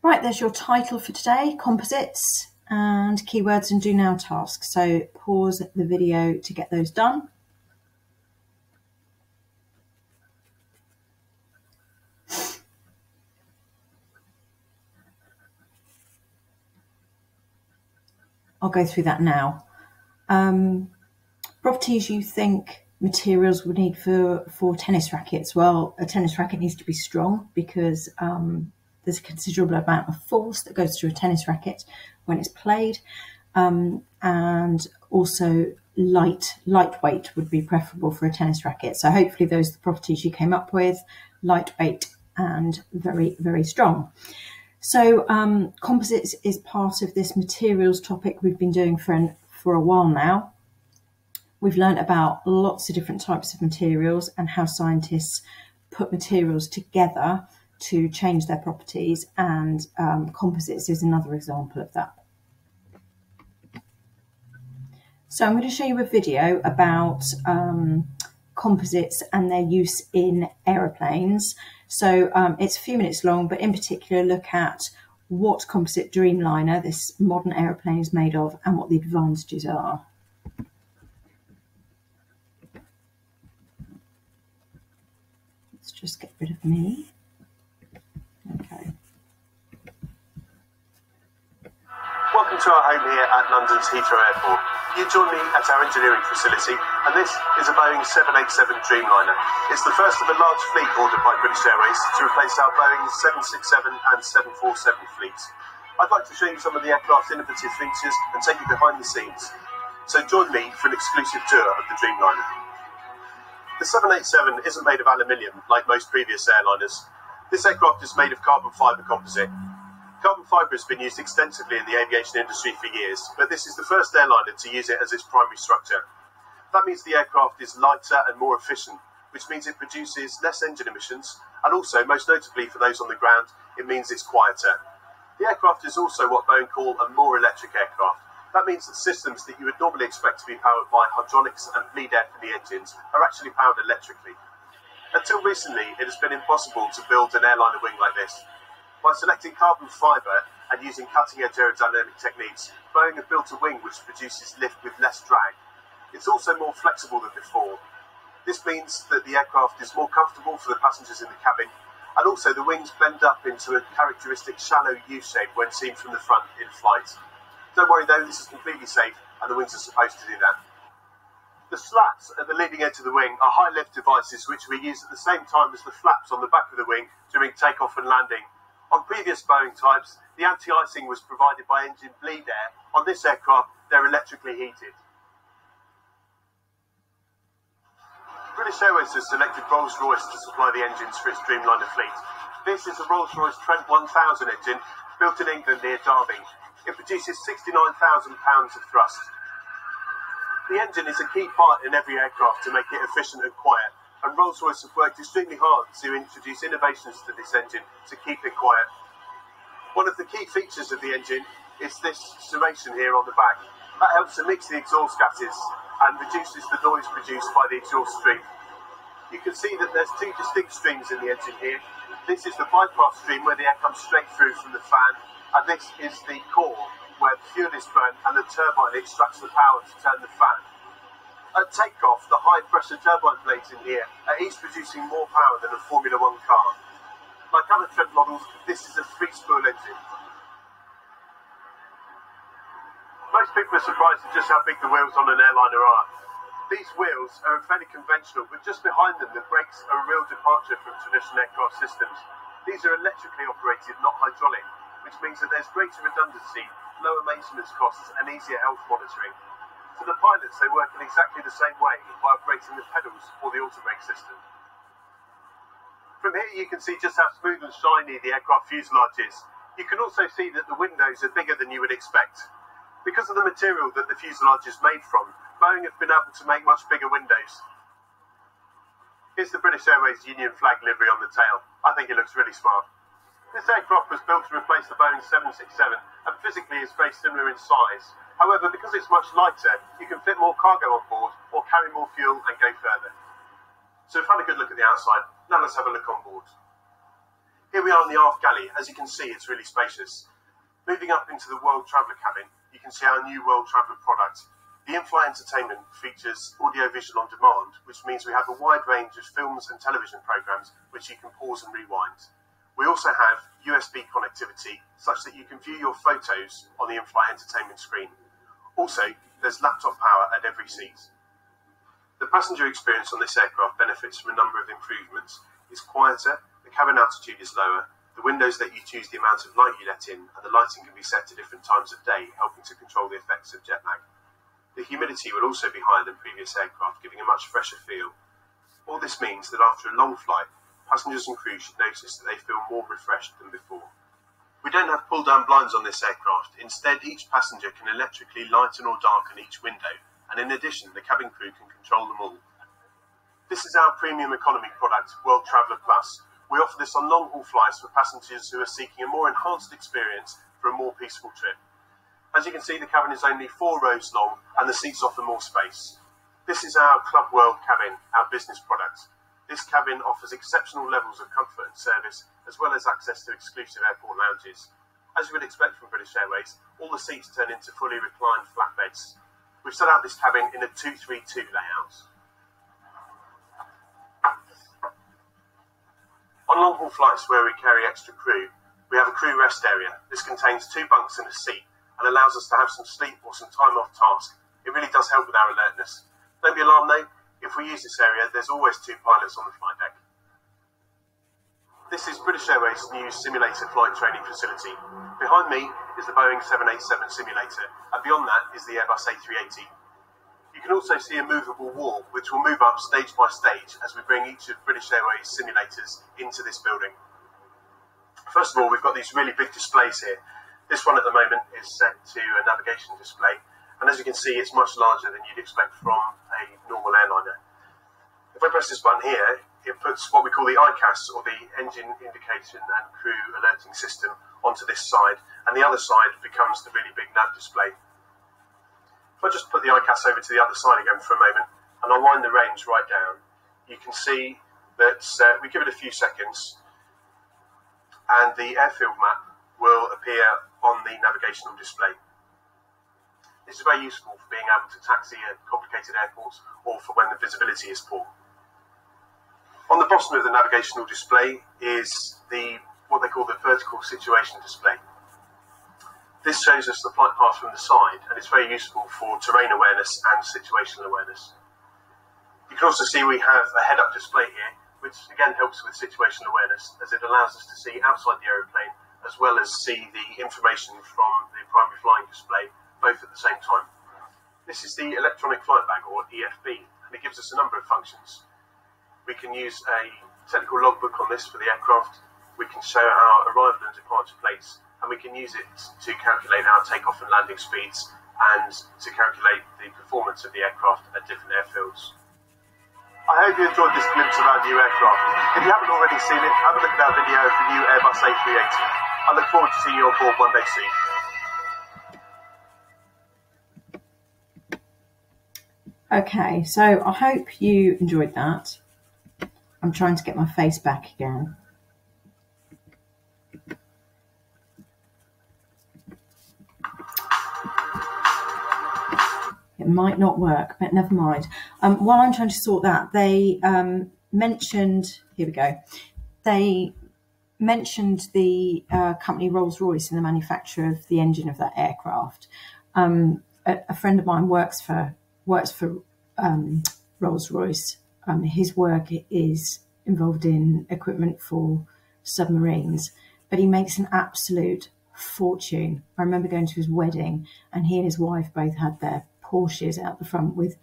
Right, there's your title for today, Composites, and keywords and do now tasks. So pause the video to get those done. I'll go through that now. Properties you think materials would need for tennis rackets. Well, a tennis racket needs to be strong because there's a considerable amount of force that goes through a tennis racket when it's played, and also lightweight would be preferable for a tennis racket. So hopefully those are the properties you came up with: lightweight and very, very strong. So composites is part of this materials topic we've been doing for a while now. We've learned about lots of different types of materials and how scientists put materials together to change their properties, and composites is another example of that. So I'm going to show you a video about composites and their use in aeroplanes. So it's a few minutes long, but in particular look at what composite Dreamliner, this modern aeroplane, is made of and what the advantages are. Let's just get rid of me. Okay. Welcome to our home here at London's Heathrow Airport. You join me at our engineering facility, and this is a Boeing 787 Dreamliner. It's the first of a large fleet ordered by British Airways to replace our Boeing 767 and 747 fleets. I'd like to show you some of the aircraft's innovative features and take you behind the scenes. So join me for an exclusive tour of the Dreamliner. The 787 isn't made of aluminium like most previous airliners. This aircraft is made of carbon fibre composite. Carbon fibre has been used extensively in the aviation industry for years, but this is the first airliner to use it as its primary structure. That means the aircraft is lighter and more efficient, which means it produces less engine emissions, and also, most notably for those on the ground, it means it's quieter. The aircraft is also what Boeing call a more electric aircraft. That means that systems that you would normally expect to be powered by hydraulics and bleed air for the engines are actually powered electrically. Until recently, it has been impossible to build an airliner wing like this. By selecting carbon fibre and using cutting-edge aerodynamic techniques, Boeing have built a wing which produces lift with less drag. It's also more flexible than before. This means that the aircraft is more comfortable for the passengers in the cabin, and also the wings bend up into a characteristic shallow U-shape when seen from the front in flight. Don't worry though, this is completely safe, and the wings are supposed to do that. The slats at the leading edge of the wing are high-lift devices which we use at the same time as the flaps on the back of the wing during takeoff and landing. On previous Boeing types, the anti-icing was provided by engine bleed air. On this aircraft, they're electrically heated. British Airways has selected Rolls-Royce to supply the engines for its Dreamliner fleet. This is a Rolls-Royce Trent 1000 engine built in England near Derby. It produces 69,000 pounds of thrust. The engine is a key part in every aircraft to make it efficient and quiet, and Rolls-Royce have worked extremely hard to introduce innovations to this engine to keep it quiet. One of the key features of the engine is this serration here on the back. That helps to mix the exhaust gases and reduces the noise produced by the exhaust stream. You can see that there's two distinct streams in the engine here. This is the bypass stream where the air comes straight through from the fan, and this is the core where the fuel is burned and the turbine extracts the power to turn the fan. At takeoff, the high-pressure turbine blades in here are each producing more power than a Formula One car. Like other Trent models, this is a three-spool engine. Most people are surprised at just how big the wheels on an airliner are. These wheels are fairly conventional, but just behind them, the brakes are a real departure from traditional aircraft systems. These are electrically operated, not hydraulic, which means that there's greater redundancy, lower maintenance costs, and easier health monitoring. For the pilots, they work in exactly the same way by operating the pedals or the auto-brake system. From here you can see just how smooth and shiny the aircraft fuselage is. You can also see that the windows are bigger than you would expect. Because of the material that the fuselage is made from, Boeing have been able to make much bigger windows. Here's the British Airways Union flag livery on the tail. I think it looks really smart. This aircraft was built to replace the Boeing 767 and physically is very similar in size. However, because it's much lighter, you can fit more cargo on board or carry more fuel and go further. So we've had a good look at the outside. Now let's have a look on board. Here we are in the aft galley. As you can see, it's really spacious. Moving up into the World Traveller cabin, you can see our new World Traveller product. The in-flight entertainment features audio-visual on demand, which means we have a wide range of films and television programmes which you can pause and rewind. We also have USB connectivity, such that you can view your photos on the in-flight entertainment screen. Also, there's laptop power at every seat. The passenger experience on this aircraft benefits from a number of improvements. It's quieter, the cabin altitude is lower, the windows let you choose the amount of light you let in, and the lighting can be set to different times of day, helping to control the effects of jet lag. The humidity will also be higher than previous aircraft, giving a much fresher feel. All this means that after a long flight, passengers and crew should notice that they feel more refreshed than before. We don't have pull-down blinds on this aircraft. Instead, each passenger can electrically lighten or darken each window, and in addition, the cabin crew can control them all. This is our premium economy product, World Traveller Plus. We offer this on long-haul flights for passengers who are seeking a more enhanced experience for a more peaceful trip. As you can see, the cabin is only 4 rows long and the seats offer more space. This is our Club World cabin, our business product. This cabin offers exceptional levels of comfort and service, as well as access to exclusive airport lounges. As you would expect from British Airways, all the seats turn into fully reclined flatbeds. We've set out this cabin in a 232 layout. On long-haul flights where we carry extra crew, we have a crew rest area. This contains 2 bunks and a seat and allows us to have some sleep or some time off task. It really does help with our alertness. Don't be alarmed though, if we use this area, there's always 2 pilots on the flight deck. This is British Airways' new simulator flight training facility. Behind me is the Boeing 787 simulator, and beyond that is the Airbus A380. You can also see a movable wall, which will move up stage by stage as we bring each of British Airways simulators into this building. First of all, we've got these really big displays here. This one at the moment is set to a navigation display, and as you can see, it's much larger than you'd expect from a normal airliner. If I press this button here, it puts what we call the ICAS, or the Engine Indication and Crew Alerting System, onto this side, and the other side becomes the really big nav display. If I just put the ICAS over to the other side again for a moment, and I'll wind the range right down, you can see that we give it a few seconds, and the airfield map will appear on the navigational display. This is very useful for being able to taxi at complicated airports or for when the visibility is poor. On the bottom of the navigational display is what they call the vertical situation display. This shows us the flight path from the side, and it's very useful for terrain awareness and situational awareness. You can also see we have a head-up display here, which again helps with situational awareness, as it allows us to see outside the aeroplane, as well as see the information from the primary flying display, both at the same time. This is the electronic flight bag, or EFB, and it gives us a number of functions. We can use a technical logbook on this for the aircraft. We can show our arrival and departure plates, and we can use it to calculate our takeoff and landing speeds and to calculate the performance of the aircraft at different airfields. I hope you enjoyed this glimpse of our new aircraft. If you haven't already seen it, have a look at our video of the new Airbus A380. I look forward to seeing you on board one day soon. Okay, so I hope you enjoyed that. I'm trying to get my face back again. It might not work, but never mind. While I'm trying to sort that, they mentioned, here we go, they mentioned the company Rolls-Royce and the manufacturer of the engine of that aircraft. A friend of mine works for Rolls-Royce. His work is involved in equipment for submarines, but he makes an absolute fortune. I remember going to his wedding, and he and his wife both had their Porsches out the front with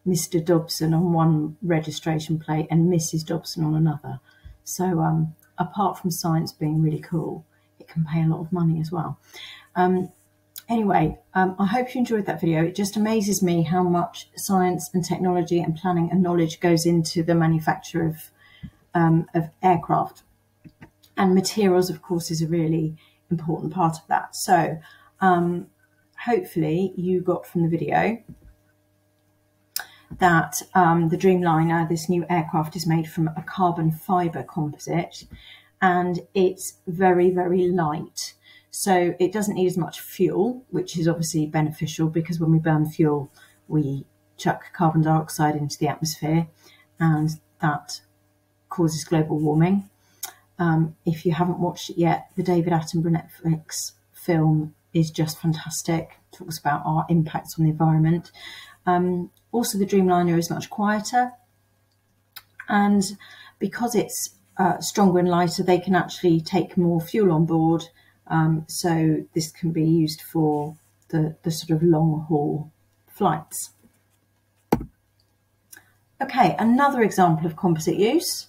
Mr. Dobson on one registration plate and Mrs. Dobson on another. So apart from science being really cool, it can pay a lot of money as well. Anyway, I hope you enjoyed that video. It just amazes me how much science and technology and planning and knowledge goes into the manufacture of aircraft. And materials, of course, is a really important part of that. So hopefully you got from the video that the Dreamliner, this new aircraft, is made from a carbon fibre composite. and it's very, very light. So it doesn't need as much fuel, which is obviously beneficial because when we burn fuel, we chuck carbon dioxide into the atmosphere, and that causes global warming. If you haven't watched it yet, the David Attenborough Netflix film is just fantastic. It talks about our impacts on the environment. Also, the Dreamliner is much quieter, and because it's stronger and lighter, they can actually take more fuel on board. So this can be used for the sort of long haul flights. Okay, another example of composite use.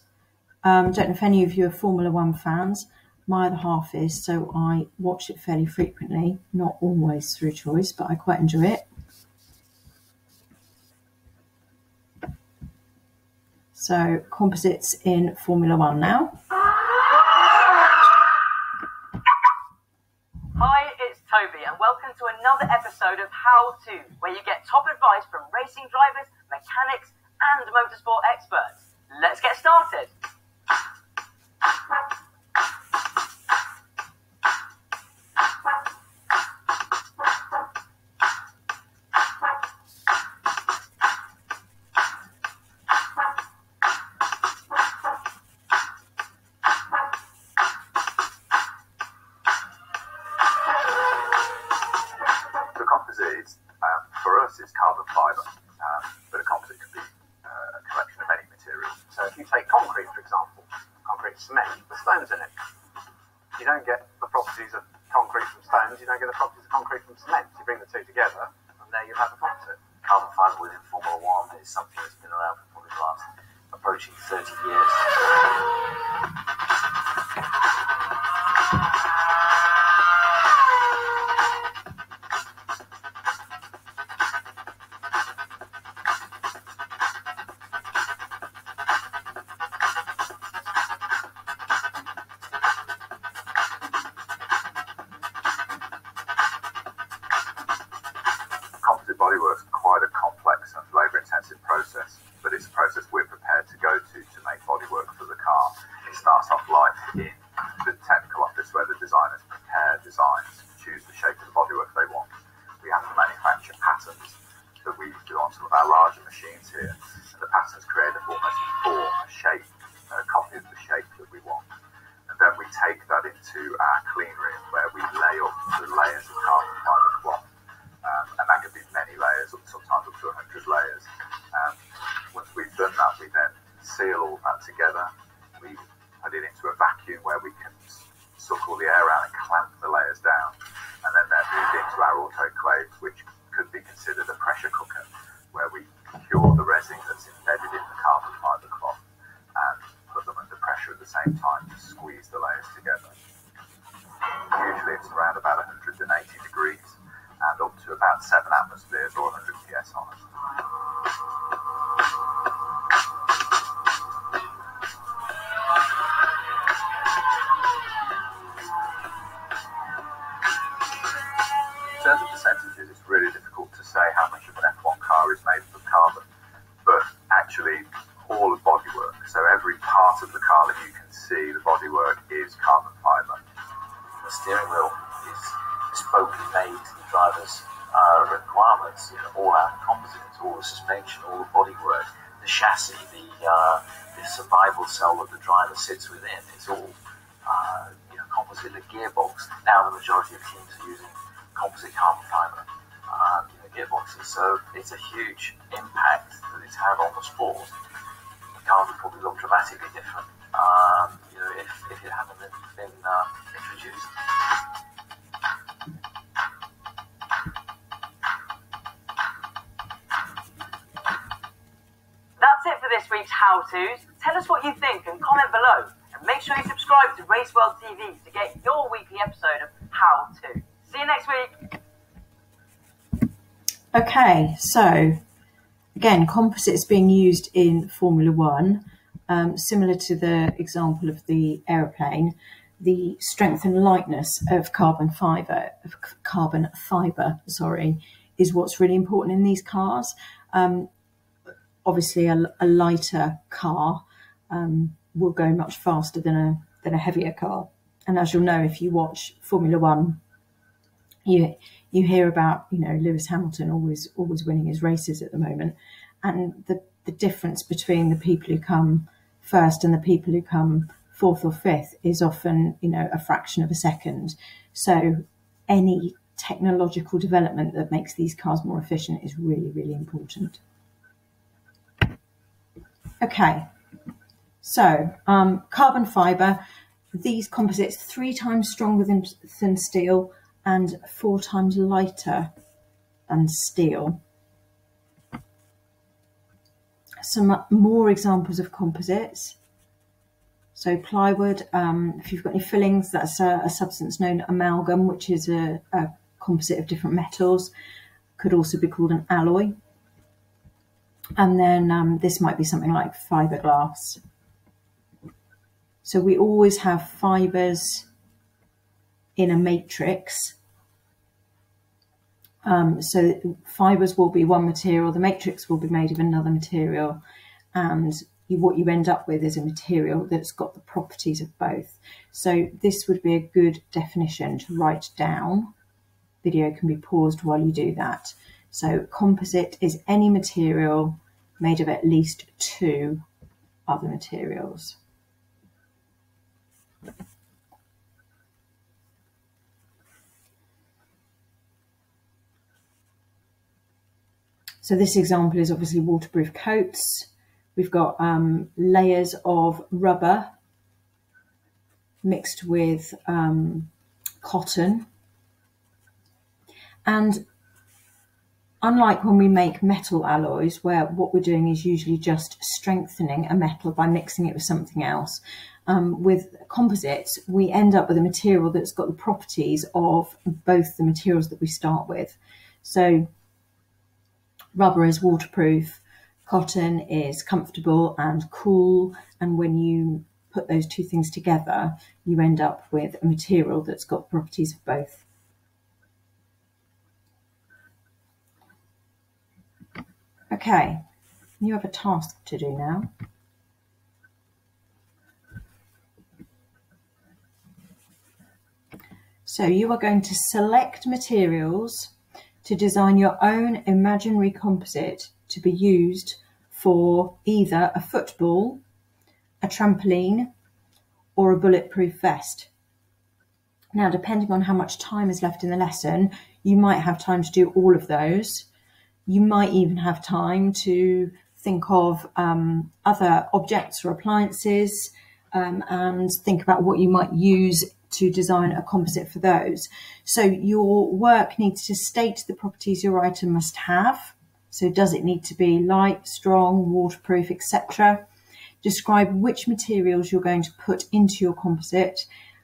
Don't know if any of you are Formula One fans. My other half is, so I watch it fairly frequently, not always through choice, but I quite enjoy it. So composites in Formula One now. Hi, it's Toby, and welcome to another episode of How To, where you get top advice from racing drivers, mechanics, and motorsport experts. Let's get started. The composite, for us, is carbon fibre, but a composite could be a collection of any material. So if you take concrete, for example, concrete cement with stones in it, you don't get the properties of concrete from stones, you don't get the properties of concrete from cement. You bring the two together, and there you have a composite. Carbon fibre within Formula One is something that's been around for probably the last approaching 30 years. Composite bodywork is quite a complex and labour-intensive process, but it's a process we're prepared to go to make bodywork for the car. It starts off life in the technical office where the designers prepare designs, choose the shape of the bodywork they want. We have to manufacture patterns that we do on some of our larger machines here, and the patterns create almost a form, a shape, a copy of the shape that we want. And then we take that into our clean room where we lay up the layers of carbon fibre cloth. And that could be many layers, sometimes up to 100 layers. Once we've done that, we then seal all that together. We put it into a vacuum where we can suck all the air out and clamp the layers down. And then they're moved into our autoclaves, which could be considered a pressure cooker, where we cure the resin that's embedded in the carbon fibre cloth and put them under pressure at the same time to squeeze the layers together. Usually it's around about 180 degrees and up to about 7 atmospheres or 100 psi. In terms of percentages, it's really difficult to say how much of an F1 car is made of carbon, but actually all of bodywork, so every part of the car that you can see, the bodywork is carbon fibre. The steering wheel is bespokely made to the driver's requirements. All our composites, all the suspension, all the bodywork, the chassis, the survival cell that the driver sits within. It's all composite. The gearbox. Now the majority of teams are using composite carbon fibre gearboxes, so it's a huge impact that it's had on the sport. The cars would probably look dramatically different if it hadn't been introduced. That's it for this week's How To's. Tell us what you think and comment below. And make sure you subscribe to Race World TV to get your weekly episode of How To. See you next week. Okay, so again, composites being used in Formula One, similar to the example of the aeroplane. The strength and lightness of carbon fibre, is what's really important in these cars. Obviously, a lighter car will go much faster than than a heavier car. And as you'll know, if you watch Formula One, you hear about, you know, Lewis Hamilton always winning his races at the moment, and the difference between the people who come first and the people who come fourth or fifth is often, you know, a fraction of a second. So any technological development that makes these cars more efficient is really, really important. Okay, so carbon fibre, these composites 3 times stronger than steel and 4 times lighter than steel. Some more examples of composites. So plywood, if you've got any fillings, that's a substance known amalgam, which is a composite of different metals. Could also be called an alloy. And then this might be something like fiberglass. So we always have fibres in a matrix. So fibres will be one material, the matrix will be made of another material, and what you end up with is a material that's got the properties of both. So this would be a good definition to write down. Video can be paused while you do that. So composite is any material made of at least 2 other materials. So this example is obviously waterproof coats. We've got layers of rubber mixed with cotton. And unlike when we make metal alloys, where what we're doing is usually just strengthening a metal by mixing it with something else, with composites, we end up with a material that's got the properties of both the materials that we start with. So rubber is waterproof, cotton is comfortable and cool, and when you put those 2 things together, you end up with a material that's got properties of both. Okay, you have a task to do now. So you are going to select materials to design your own imaginary composite to be used for either a football, a trampoline, or a bulletproof vest. Now, depending on how much time is left in the lesson, you might have time to do all of those. You might even have time to think of other objects or appliances and think about what you might use to design a composite for those. So your work needs to state the properties your item must have. So does it need to be light, strong, waterproof, etc.? Describe which materials you're going to put into your composite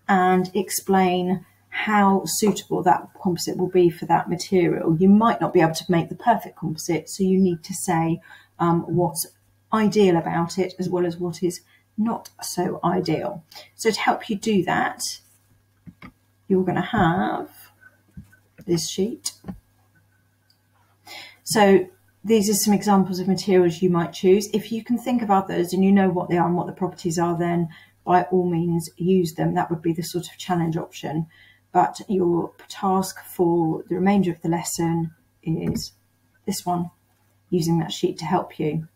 and explain how suitable that composite will be for that material. You might not be able to make the perfect composite, so you need to say what's ideal about it as well as what is not so ideal. So to help you do that, you're going to have this sheet. So these are some examples of materials you might choose. If you can think of others and you know what they are and what the properties are, then by all means use them. That would be the sort of challenge option. But your task for the remainder of the lesson is this one, using that sheet to help you.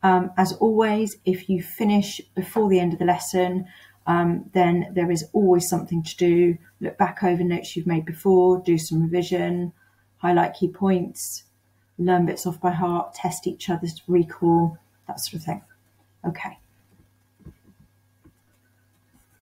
As always, if you finish before the end of the lesson, then there is always something to do. Look back over notes you've made before, do some revision, highlight key points, learn bits off by heart, test each other's recall, that sort of thing. Okay.